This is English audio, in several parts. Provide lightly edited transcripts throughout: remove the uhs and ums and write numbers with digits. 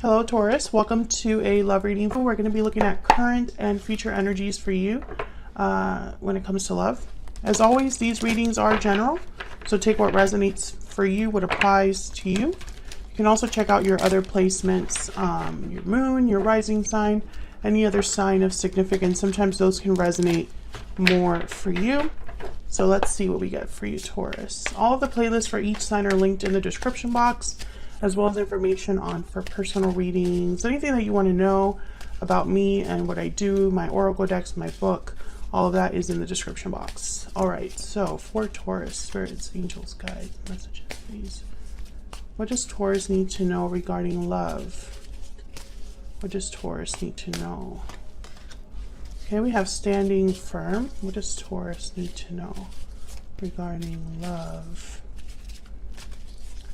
Hello Taurus, welcome to a love reading. We're going to be looking at current and future energies for you when it comes to love. As always, these readings are general, so take what resonates for you, what applies to you. You can also check out your other placements, your moon, your rising sign, any other sign of significance. Sometimes those can resonate more for you. So let's see what we get for you, Taurus. All of the playlists for each sign are linked in the description box, as well as information for personal readings, anything that you want to know about me and what I do, my oracle decks, my book, all of that is in the description box. All right, so for Taurus, spirits, angels, guides, messages, please. What does Taurus need to know regarding love? What does Taurus need to know? Okay, we have standing firm. What does Taurus need to know regarding love?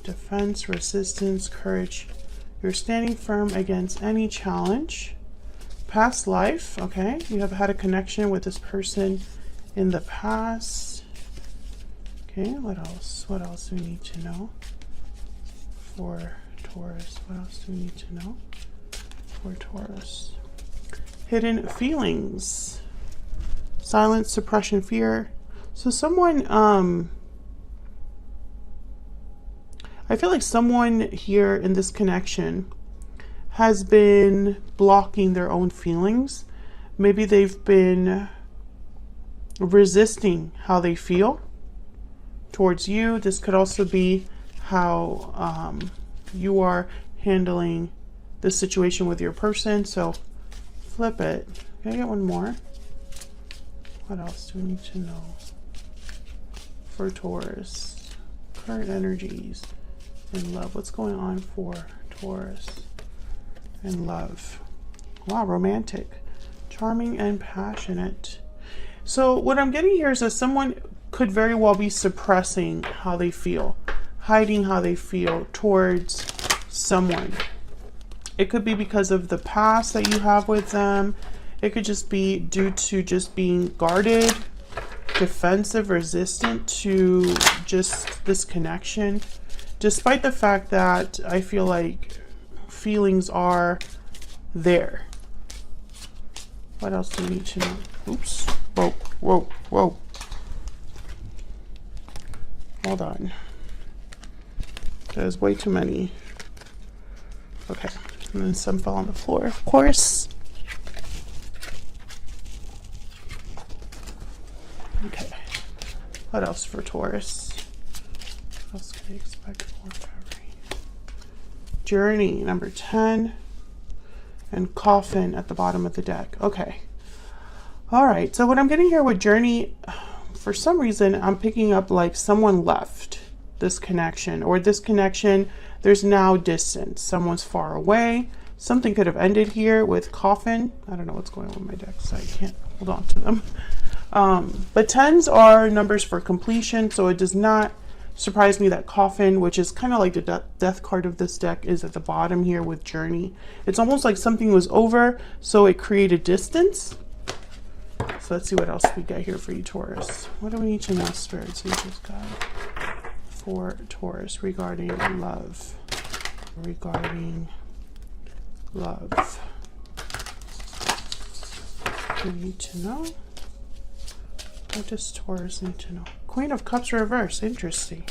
Defense, resistance, courage. You're standing firm against any challenge. Past life, okay. You have had a connection with this person in the past. Okay, what else? What else do we need to know for Taurus? What else do we need to know for Taurus? Hidden feelings. Silence, suppression, fear. So someone, I feel like someone here in this connection has been blocking their own feelings. Maybe they've been resisting how they feel towards you. This could also be how you are handling the situation with your person. So flip it. Can I get one more? What else do we need to know for Taurus? Current energies in love. What's going on for Taurus in love? Wow, romantic, charming and passionate. So what I'm getting here is that someone could very well be suppressing how they feel, hiding how they feel towards someone. It could be because of the past that you have with them. It could just be due to just being guarded, defensive, resistant to just this connection. Despite the fact that I feel like feelings are there. What else do we need to know? Oops. Whoa, whoa, whoa. Hold on. There's way too many. Okay. And then some fell on the floor, of course. Okay. What else for Taurus? What else can I expect for February? Journey, number 10. And coffin at the bottom of the deck. Okay. All right. So what I'm getting here with Journey, for some reason, I'm picking up like someone left this connection, or this connection, there's now distance. Someone's far away. Something could have ended here with coffin. I don't know what's going on with my deck, so I can't hold on to them. But 10s are numbers for completion, so it does not surprise me that coffin, which is kind of like the death card of this deck, is at the bottom here with Journey. It's almost like something was over, so it created distance. So let's see what else we get here for you, Taurus. What do we need to know, spirits, angels, God, for Taurus regarding love? Regarding love. We need to know. What does Taurus need to know? Queen of Cups reverse. Interesting.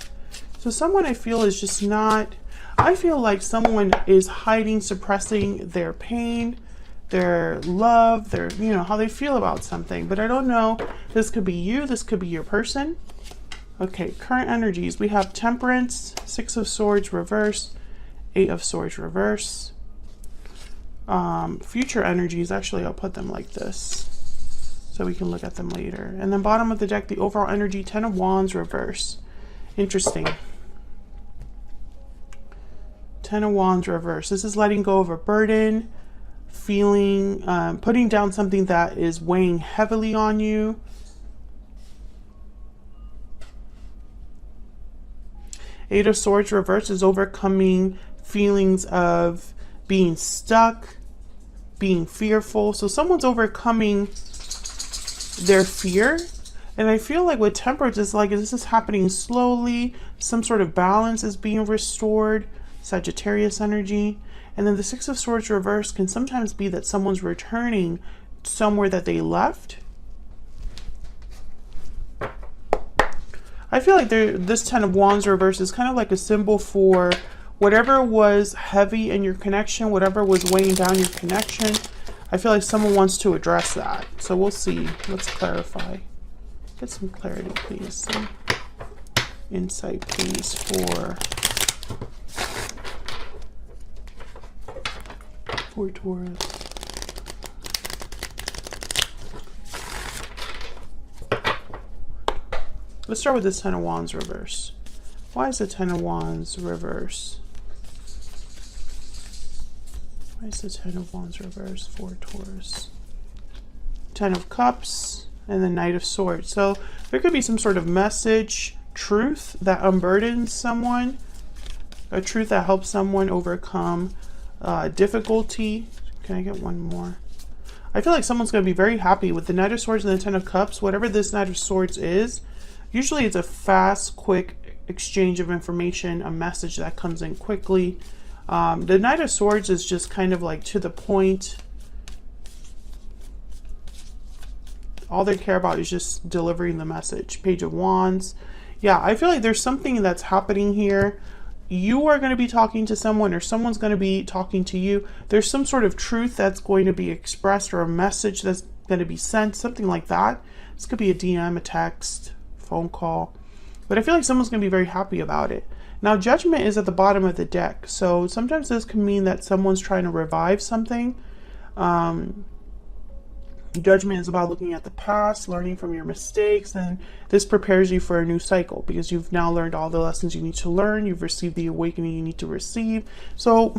So someone I feel is just not, I feel like someone is hiding, suppressing their pain, their love, their, you know, how they feel about something. But I don't know. This could be you. This could be your person. Okay, current energies. We have Temperance, 6 of Swords reverse, 8 of Swords reverse. Future energies, actually I'll put them like this so we can look at them later. And then bottom of the deck, the overall energy, 10 of Wands reverse. Interesting. 10 of Wands reverse. This is letting go of a burden, feeling, putting down something that is weighing heavily on you. Eight of Swords reverse is overcoming feelings of being stuck, being fearful. So someone's overcoming their fear. And I feel like with Temperance, it's like this is happening slowly. Some sort of balance is being restored. Sagittarius energy. And then the Six of Swords reverse can sometimes be that someone's returning somewhere that they left. I feel like this Ten of Wands reverse is kind of like a symbol for whatever was heavy in your connection, whatever was weighing down your connection. I feel like someone wants to address that. So we'll see. Let's clarify. Get some clarity, please. Some insight, please, for Taurus. Let's start with this Ten of Wands reverse. Why is the Ten of Wands reverse? Why is the Ten of Wands reverse for Taurus? Ten of Cups and the Knight of Swords. So there could be some sort of message, truth that unburdens someone, a truth that helps someone overcome difficulty. Can I get one more? I feel like someone's going to be very happy with the Knight of Swords and the Ten of Cups. Whatever this Knight of Swords is, usually it's a fast, quick exchange of information, a message that comes in quickly. The Knight of Swords is just kind of like to the point. All they care about is just delivering the message. Page of Wands. Yeah, I feel like there's something that's happening here. You are going to be talking to someone, or someone's going to be talking to you. There's some sort of truth that's going to be expressed, or a message that's going to be sent, something like that. This could be a DM, a text, phone call. But I feel like someone's going to be very happy about it. Now, Judgment is at the bottom of the deck. So sometimes this can mean that someone's trying to revive something. Judgment is about looking at the past, learning from your mistakes, and this prepares you for a new cycle because you've now learned all the lessons you need to learn. You've received the awakening you need to receive. So,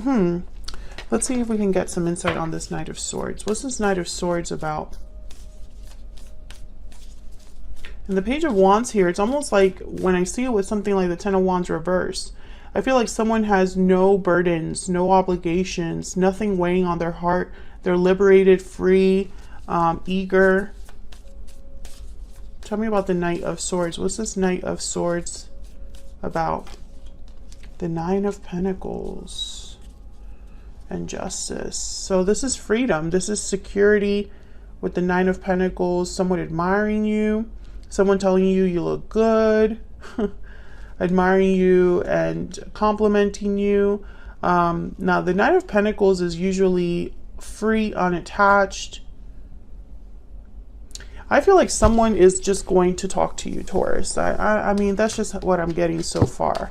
let's see if we can get some insight on this Knight of Swords. What's this Knight of Swords about? And the Page of Wands here, it's almost like when I see it with something like the Ten of Wands reverse, I feel like someone has no burdens, no obligations, nothing weighing on their heart. They're liberated, free, eager. Tell me about the Knight of Swords. What's this Knight of Swords about? The Nine of Pentacles and Justice. So this is freedom. This is security with the Nine of Pentacles. Someone admiring you. Someone telling you you look good. Admiring you and complimenting you. Now the Knight of Pentacles is usually free, unattached. I feel like someone is just going to talk to you, Taurus. I mean, that's just what I'm getting so far.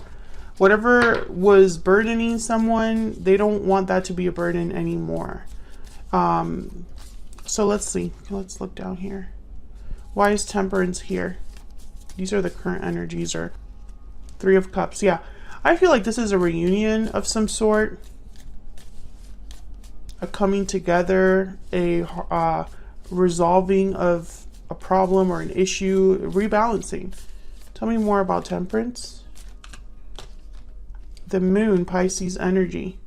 Whatever was burdening someone, they don't want that to be a burden anymore. So let's see. Let's look down here. Why is Temperance here? These are the current energies, or Three of Cups. Yeah, I feel like this is a reunion of some sort. A coming together, a resolving of a problem or an issue, rebalancing. Tell me more about Temperance. The Moon, Pisces energy,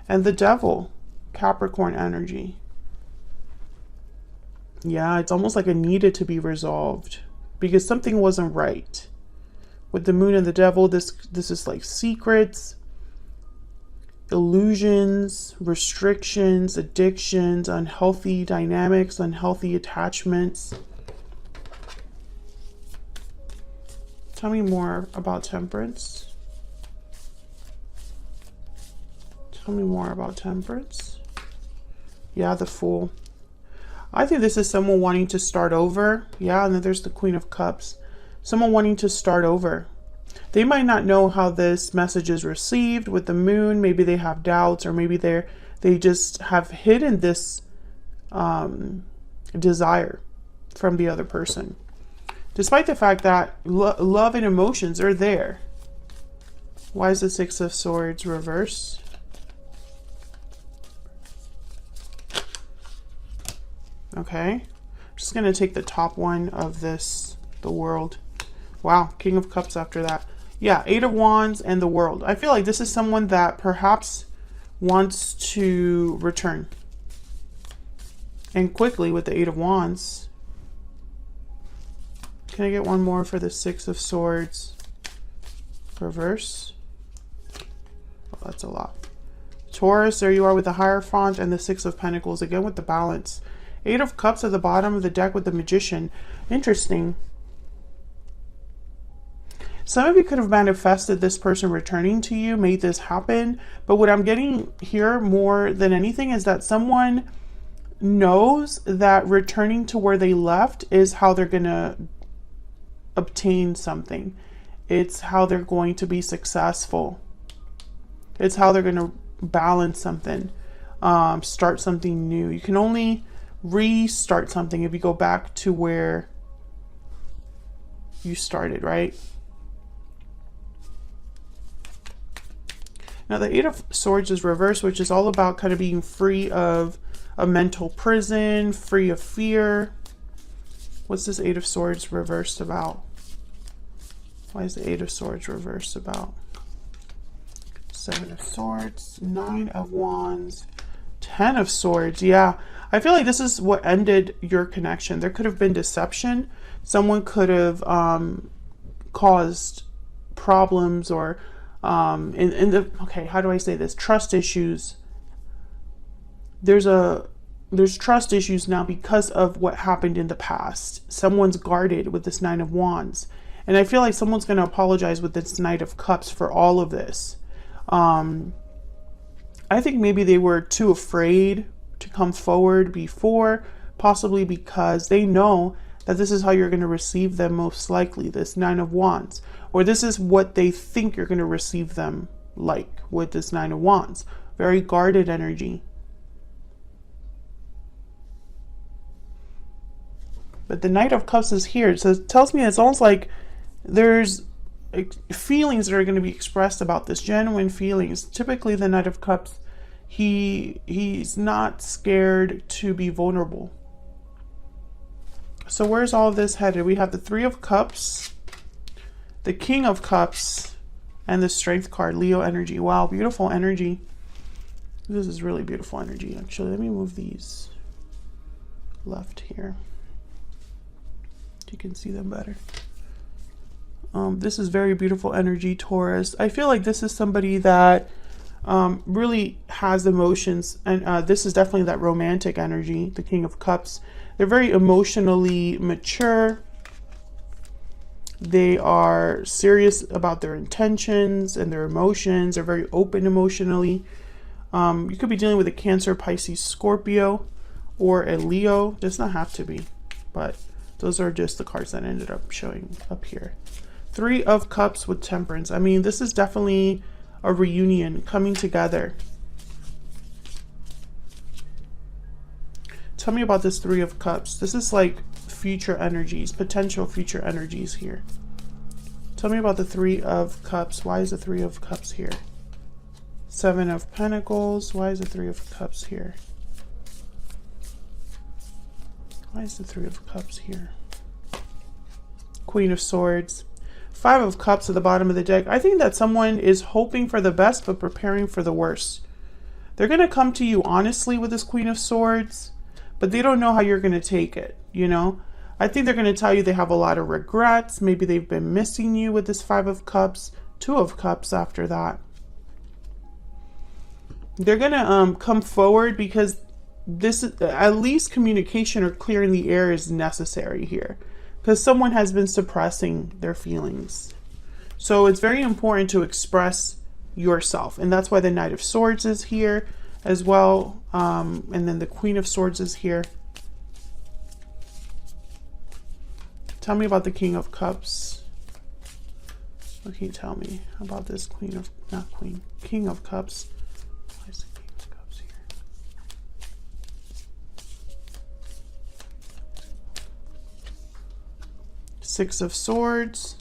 and the Devil, Capricorn energy. Yeah, it's almost like it needed to be resolved because something wasn't right. With the Moon and the Devil, this is like secrets, illusions, restrictions, addictions, unhealthy dynamics, unhealthy attachments. Tell me more about Temperance. Tell me more about Temperance. Yeah, the Fool. I think this is someone wanting to start over. Yeah, and then there's the Queen of Cups. Someone wanting to start over. They might not know how this message is received with the Moon. Maybe they have doubts, or maybe they just have hidden this desire from the other person. Despite the fact that love and emotions are there. Why is the Six of Swords reverse? Okay, I'm just going to take the top one of this, the World. Wow, King of Cups after that. Yeah, Eight of Wands and the World. I feel like this is someone that perhaps wants to return. And quickly with the Eight of Wands. Can I get one more for the Six of Swords reverse? Oh, that's a lot. Taurus, there you are with the Hierophant and the Six of Pentacles, again with the balance. Eight of Cups at the bottom of the deck with the Magician. Interesting. Some of you could have manifested this person returning to you, made this happen. But what I'm getting here more than anything is that someone knows that returning to where they left is how they're going to obtain something. It's how they're going to be successful. It's how they're going to balance something, start something new. You can only restart something if you go back to where you started, right? Now the Eight of Swords is reversed, which is all about kind of being free of a mental prison, free of fear. What's this Eight of Swords reversed about? Why is the Eight of Swords reversed about? Seven of Swords, Nine of Wands, Ten of Swords. Yeah, I feel like this is what ended your connection. There could have been deception. Someone could have caused problems or okay, how do I say this? Trust issues. There's trust issues now because of what happened in the past. Someone's guarded with this Nine of Wands. And I feel like someone's going to apologize with this Knight of Cups for all of this. I think maybe they were too afraid to come forward before, possibly because they know that this is how you're going to receive them most likely, this Nine of Wands. Or this is what they think you're going to receive them like with this Nine of Wands. Very guarded energy. But the Knight of Cups is here. So it tells me it's almost like there's feelings that are going to be expressed about this, genuine feelings. Typically the Knight of Cups, he's not scared to be vulnerable. So where's all of this headed? We have the Three of Cups, the King of Cups, and the Strength card, Leo energy. Wow, beautiful energy. This is really beautiful energy, actually. Let me move these left here so you can see them better. This is very beautiful energy, Taurus. I feel like this is somebody that really has emotions, and this is definitely that romantic energy, the King of Cups. They're very emotionally mature. They are serious about their intentions and their emotions. They're very open emotionally. You could be dealing with a Cancer, Pisces, Scorpio, or a Leo. Does not have to be, but those are just the cards that ended up showing up here. Three of Cups with Temperance. I mean, this is definitely a reunion, coming together. Tell me about this Three of Cups. This is like future energies, potential future energies here. Tell me about the Three of Cups. Why is the Three of Cups here? Seven of Pentacles. Why is the Three of Cups here? Why is the Three of Cups here? Queen of Swords. Five of Cups at the bottom of the deck. I think that someone is hoping for the best but preparing for the worst. They're going to come to you honestly with this Queen of Swords, but they don't know how you're going to take it, you know? I think they're going to tell you they have a lot of regrets. Maybe they've been missing you with this Five of Cups. Two of Cups after that. They're going to come forward because this is, at least communication or clearing the air is necessary here. Because someone has been suppressing their feelings. So it's very important to express yourself. And that's why the Knight of Swords is here as well. And then the Queen of Swords is here. Tell me about the King of Cups. What can you tell me about this King of Cups? Why is the King of Cups here? Six of Swords,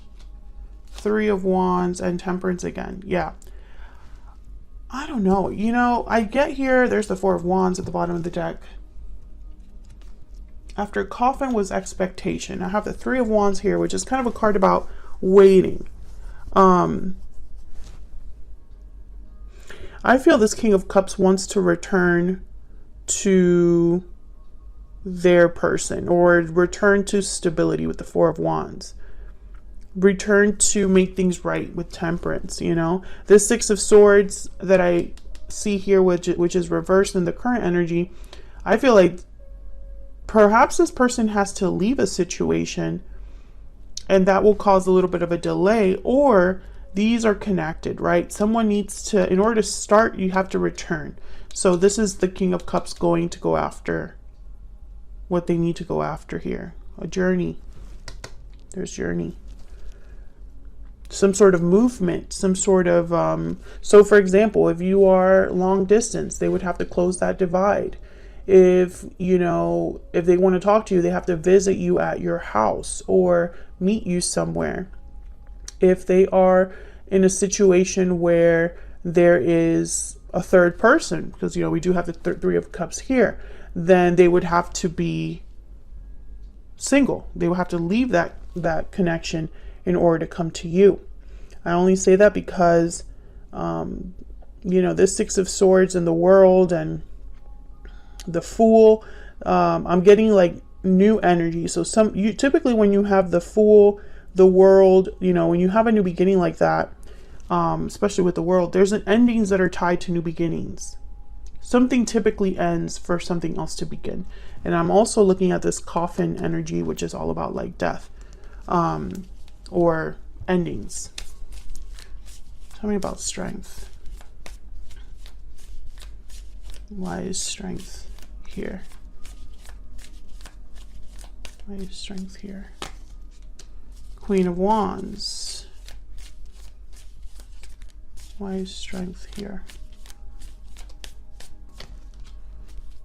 Three of Wands, and Temperance again. Yeah. I don't know. You know, I get here, there's the Four of Wands at the bottom of the deck. After Coffin was Expectation. I have the Three of Wands here, which is kind of a card about waiting. I feel this King of Cups wants to return to their person, or return to stability with the Four of Wands. Return to make things right with Temperance, you know? This Six of Swords that I see here, which is reversed in the current energy, I feel like perhaps this person has to leave a situation, and that will cause a little bit of a delay, or these are connected, right? Someone needs to, in order to start, you have to return. So this is the King of Cups going to go after what they need to go after here. A journey. There's journey. Some sort of movement, some sort of, so for example, if you are long distance, they would have to close that divide. If, you know, if they want to talk to you, they have to visit you at your house or meet you somewhere. If they are in a situation where there is a third person, because, you know, we do have the Three of Cups here, then they would have to be single. They would have to leave that connection in order to come to you. I only say that because, you know, this Six of Swords and the World and the Fool, I'm getting like new energy. So typically when you have the Fool, the World, you know, when you have a new beginning like that, especially with the World, there's endings that are tied to new beginnings. Something typically ends for something else to begin. And I'm also looking at this Coffin energy, which is all about like death, or endings. Tell me about strength. Why is strength here? Why is strength here? Queen of Wands. Why is strength here?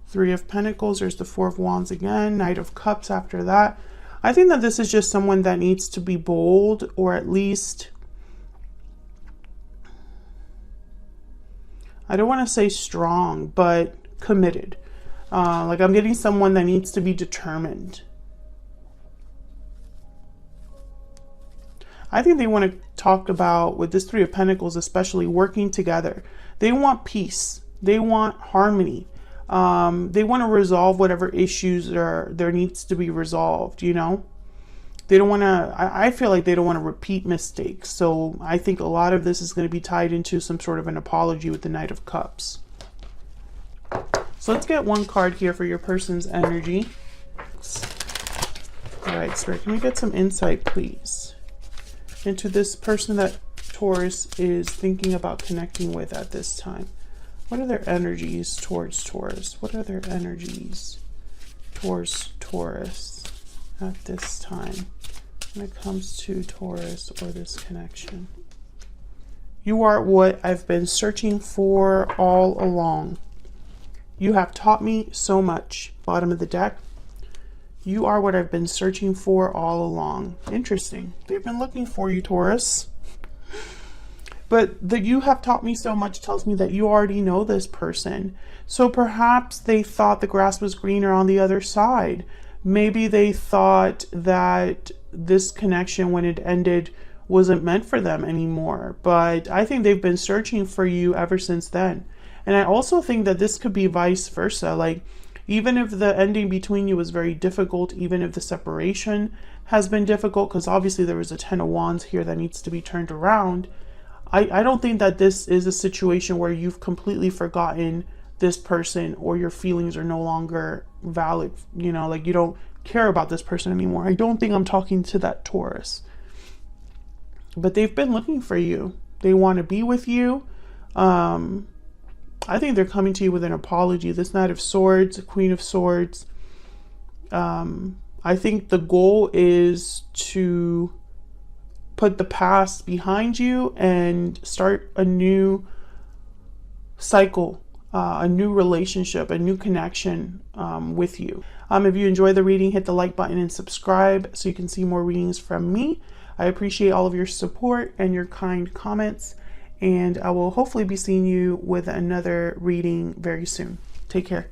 Three of Pentacles. There's the Four of Wands again. Knight of Cups after that. I think that this is just someone that needs to be bold, or at least, I don't want to say strong, but committed. Like I'm getting someone that needs to be determined. I think they want to talk about, with this Three of Pentacles, especially working together. They want peace. They want harmony. They want to resolve whatever issues there needs to be resolved, you know? They don't want to, I feel like they don't want to repeat mistakes. So I think a lot of this is going to be tied into some sort of an apology with the Knight of Cups. So let's get one card here for your person's energy. All right, Spirit, can we get some insight, please, into this person that Taurus is thinking about connecting with at this time? What are their energies towards Taurus? What are their energies towards Taurus at this time when it comes to Taurus or this connection? You are what I've been searching for all along. You have taught me so much. Bottom of the deck. You are what I've been searching for all along. Interesting. They've been looking for you, Taurus. But the you have taught me so much tells me that you already know this person. So perhaps they thought the grass was greener on the other side. Maybe they thought that this connection, when it ended, wasn't meant for them anymore. But I think they've been searching for you ever since then. And I also think that this could be vice versa. Like, even if the ending between you was very difficult, even if the separation has been difficult, because obviously there was a Ten of Wands here that needs to be turned around, I don't think that this is a situation where you've completely forgotten this person or your feelings are no longer valid. You know, like you don't care about this person anymore. I don't think I'm talking to that Taurus. But they've been looking for you. They want to be with you. I think they're coming to you with an apology. This Knight of Swords, Queen of Swords. I think the goal is to put the past behind you and start a new cycle, a new relationship, a new connection with you. If you enjoy the reading, hit the like button and subscribe so you can see more readings from me. I appreciate all of your support and your kind comments, and I will hopefully be seeing you with another reading very soon. Take care.